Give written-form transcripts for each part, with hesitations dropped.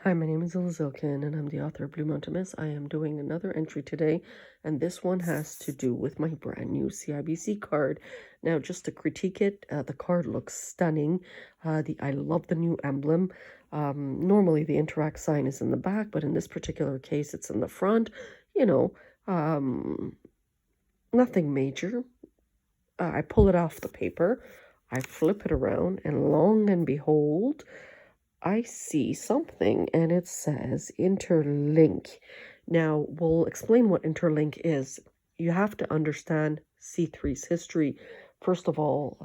Hi, my name is Zilkin, and I'm the author of Blue Mountain Mist. I am doing another entry today, and this one has to do with my brand new CIBC card. Now, just to critique it, the card looks stunning. I love the new emblem. Normally, the Interact sign is in the back, but in this particular case, it's in the front. You know, nothing major. I pull it off the paper, I flip it around, and long and behold, I see something and it says interlink. Now, we'll explain what interlink is. You have to understand C3's history. First of all,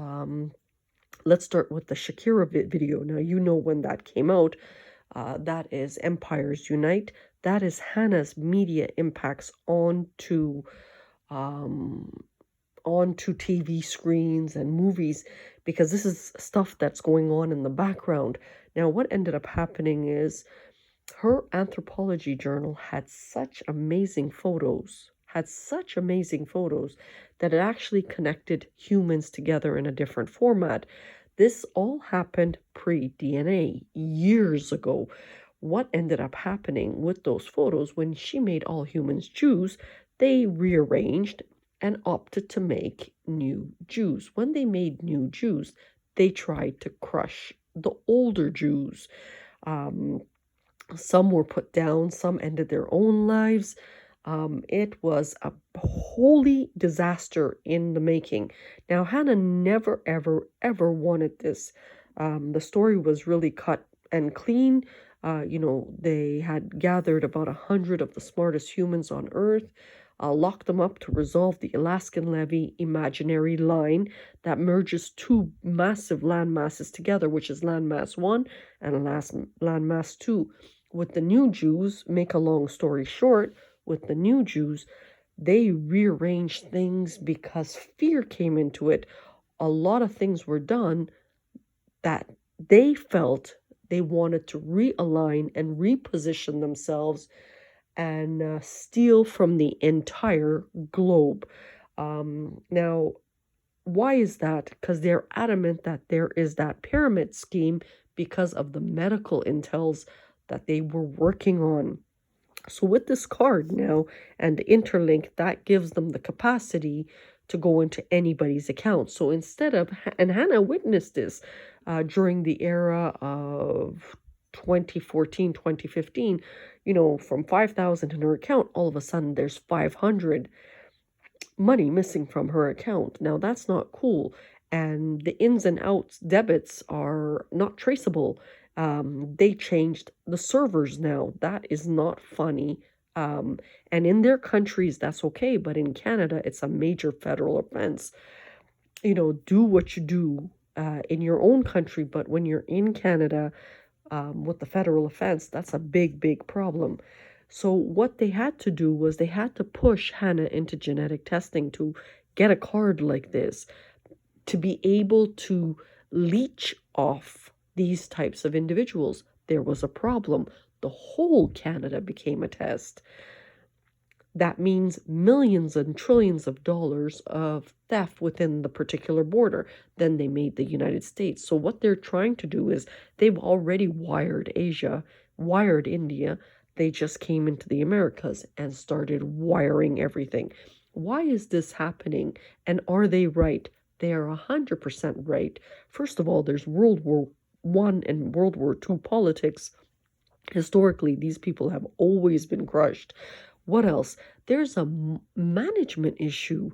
let's start with the Shakira video. Now, you know when that came out. That is Empires Unite. That is HANNA's media impacts um, onto TV screens and movies, because this is stuff that's going on in the background. Now, what ended up happening is her anthropology journal had such amazing photos that it actually connected humans together in a different format. This all happened pre-DNA years ago. What ended up happening with those photos, when she made all humans Jews, they rearranged and opted to make new Jews. When they made new Jews, they tried to crush the older Jews. Some were put down, some ended their own lives. It was a holy disaster in the making. Now, Hannah never, ever wanted this. The story was really cut and clean. They had gathered about 100 of the smartest humans on Earth, locked them up to resolve the Alaskan Levy imaginary line that merges two massive land masses together, which is landmass 1 and landmass 2. With the new Jews, make a long story short, with the new Jews, they rearranged things because fear came into it. A lot of things were done that they felt they wanted to realign and reposition themselves and steal from the entire globe. Now, why is that? Because they're adamant that there is that pyramid scheme because of the medical intels that they were working on. So with this card now and the interlink, that gives them the capacity to go into anybody's account. So instead of, and Hannah witnessed this during the era of 2014, 2015, from 5,000 in her account, all of a sudden there's 500 money missing from her account. Now that's not cool. And the ins and outs debits are not traceable. They changed the servers now. That is not funny. And in their countries, that's okay. But in Canada, it's a major federal offense. Do what you do in your own country. But when you're in Canada with the federal offense, that's a big, big problem. So what they had to do was they had to push Hannah into genetic testing to get a card like this, to be able to leech off these types of individuals. There was a problem. The whole Canada became a test. That means millions and trillions of dollars of theft within the particular border. Then they made the United States. So what they're trying to do is they've already wired Asia, wired India. They just came into the Americas and started wiring everything. Why is this happening? And are they right? They are 100% right. First of all, there's World War I and World War II politics. Historically, these people have always been crushed. What else? There's a management issue.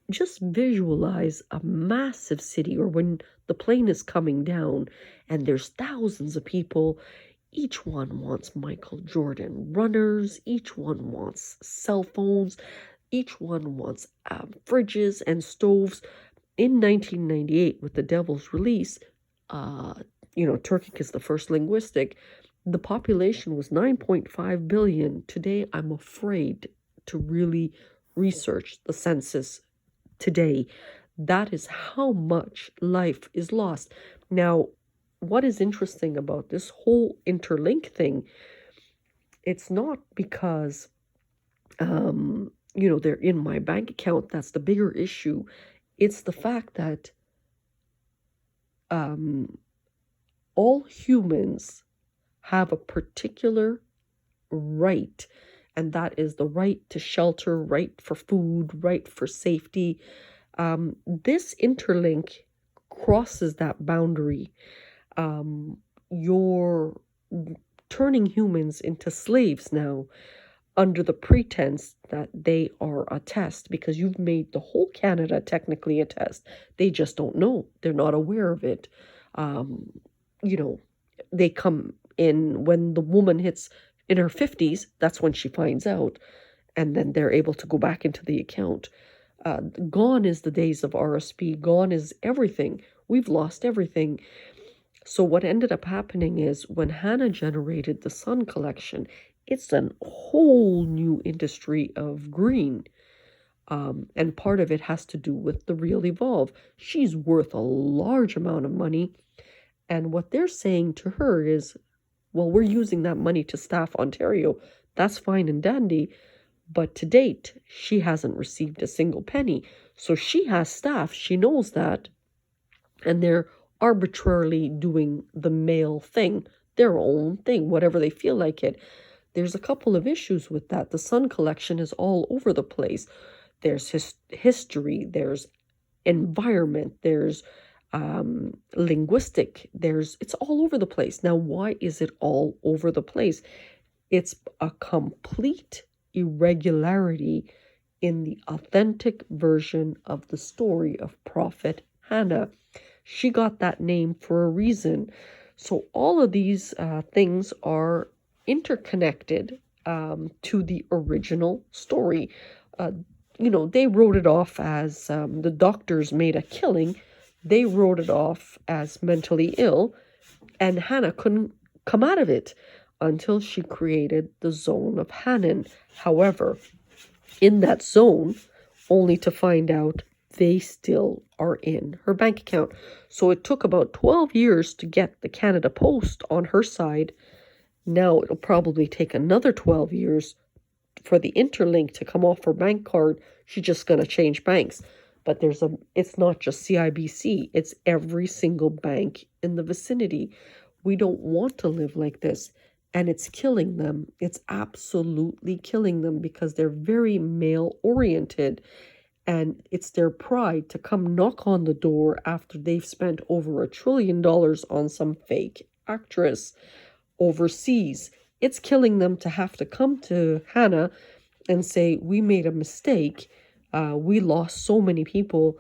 Just visualize a massive city, or when the plane is coming down and there's thousands of people. Each one wants Michael Jordan runners. Each one wants cell phones. Each one wants fridges and stoves. In 1998, with the Devil's Release, Turkic is the first linguistic, the population was 9.5 billion. Today, I'm afraid to really research the census today. That is how much life is lost. Now, what is interesting about this whole interlink thing, it's not because, they're in my bank account. That's the bigger issue. It's the fact that all humans have a particular right, and that is the right to shelter, right for food, right for safety. This interlink crosses that boundary. You're turning humans into slaves now under the pretense that they are a test because you've made the whole Canada technically a test. They just don't know. They're not aware of it. Um, you know, they come in when the woman hits in her 50s, that's when she finds out, and then they're able to go back into the account. Gone is the days of RSP, gone is everything. We've lost everything. So what ended up happening is when HANNA generated the Sun collection, it's a whole new industry of green. And part of it has to do with the real Evolve. She's worth a large amount of money. And what they're saying to her is, well, we're using that money to staff Ontario. That's fine and dandy. But to date, she hasn't received a single penny. So she has staff. She knows that. And they're arbitrarily doing the male thing, their own thing, whatever they feel like it. There's a couple of issues with that. The Sun collection is all over the place. There's history, there's environment, there's linguistic, it's all over the place. Now, why is it all over the place? It's a complete irregularity in the authentic version of the story of Prophet Hannah. She got that name for a reason. So all of these things are interconnected to the original story. They wrote it off as the doctors made a killing. They wrote it off as mentally ill, and Hannah couldn't come out of it until she created the zone of Hannon. However, in that zone, only to find out they still are in her bank account. So it took about 12 years to get the Canada Post on her side. Now it'll probably take another 12 years for the interlink to come off her bank card. She's just going to change banks. But it's not just CIBC, it's every single bank in the vicinity. We don't want to live like this. And it's killing them. It's absolutely killing them because they're very male oriented. And it's their pride to come knock on the door after they've spent over $1 trillion on some fake actress overseas. It's killing them to have to come to Hannah and say, we made a mistake. We lost so many people.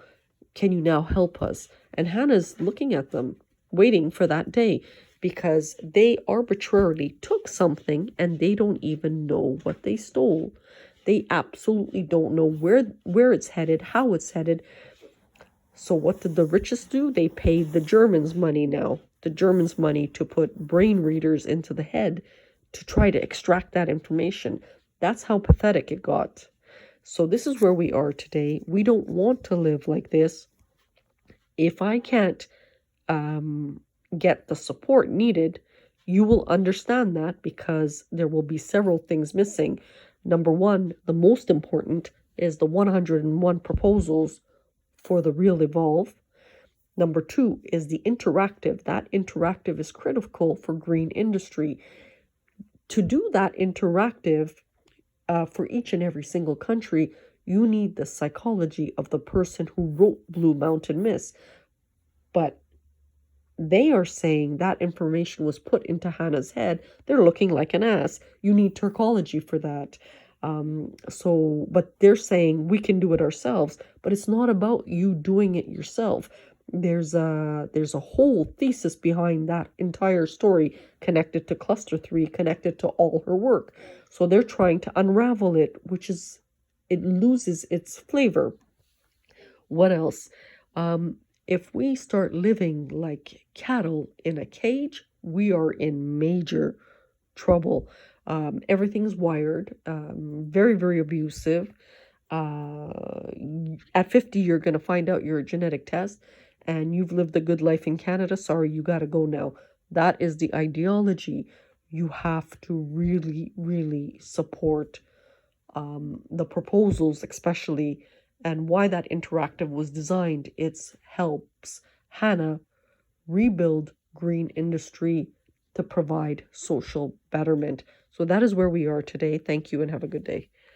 Can you now help us? And Hannah's looking at them, waiting for that day, because they arbitrarily took something and they don't even know what they stole. They absolutely don't know where it's headed, how it's headed. So what did the richest do? They paid the Germans money now. The Germans money to put brain readers into the head to try to extract that information. That's how pathetic it got. So this is where we are today. We don't want to live like this. If I can't get the support needed, you will understand that because there will be several things missing. Number one, the most important is the 101 proposals for the real Evolve. Number two is the interactive. That interactive is critical for green industry. To do that interactive for each and every single country, you need the psychology of the person who wrote Blue Mountain Mist. But they are saying that information was put into Hannah's head. They're looking like an ass. You need Turkology for that. But they're saying we can do it ourselves. But it's not about you doing it yourself. There's a whole thesis behind that entire story connected to Cluster 3, connected to all her work. So they're trying to unravel it, it loses its flavor. What else? If we start living like cattle in a cage, we are in major trouble. Everything's wired, very, very abusive. At 50, you're going to find out you're a genetic test and you've lived a good life in Canada. Sorry, you got to go now. That is the ideology. You have to really, really support the proposals, especially, and why that interactive was designed. It helps Hannah rebuild green industry to provide social betterment. So that is where we are today. Thank you and have a good day.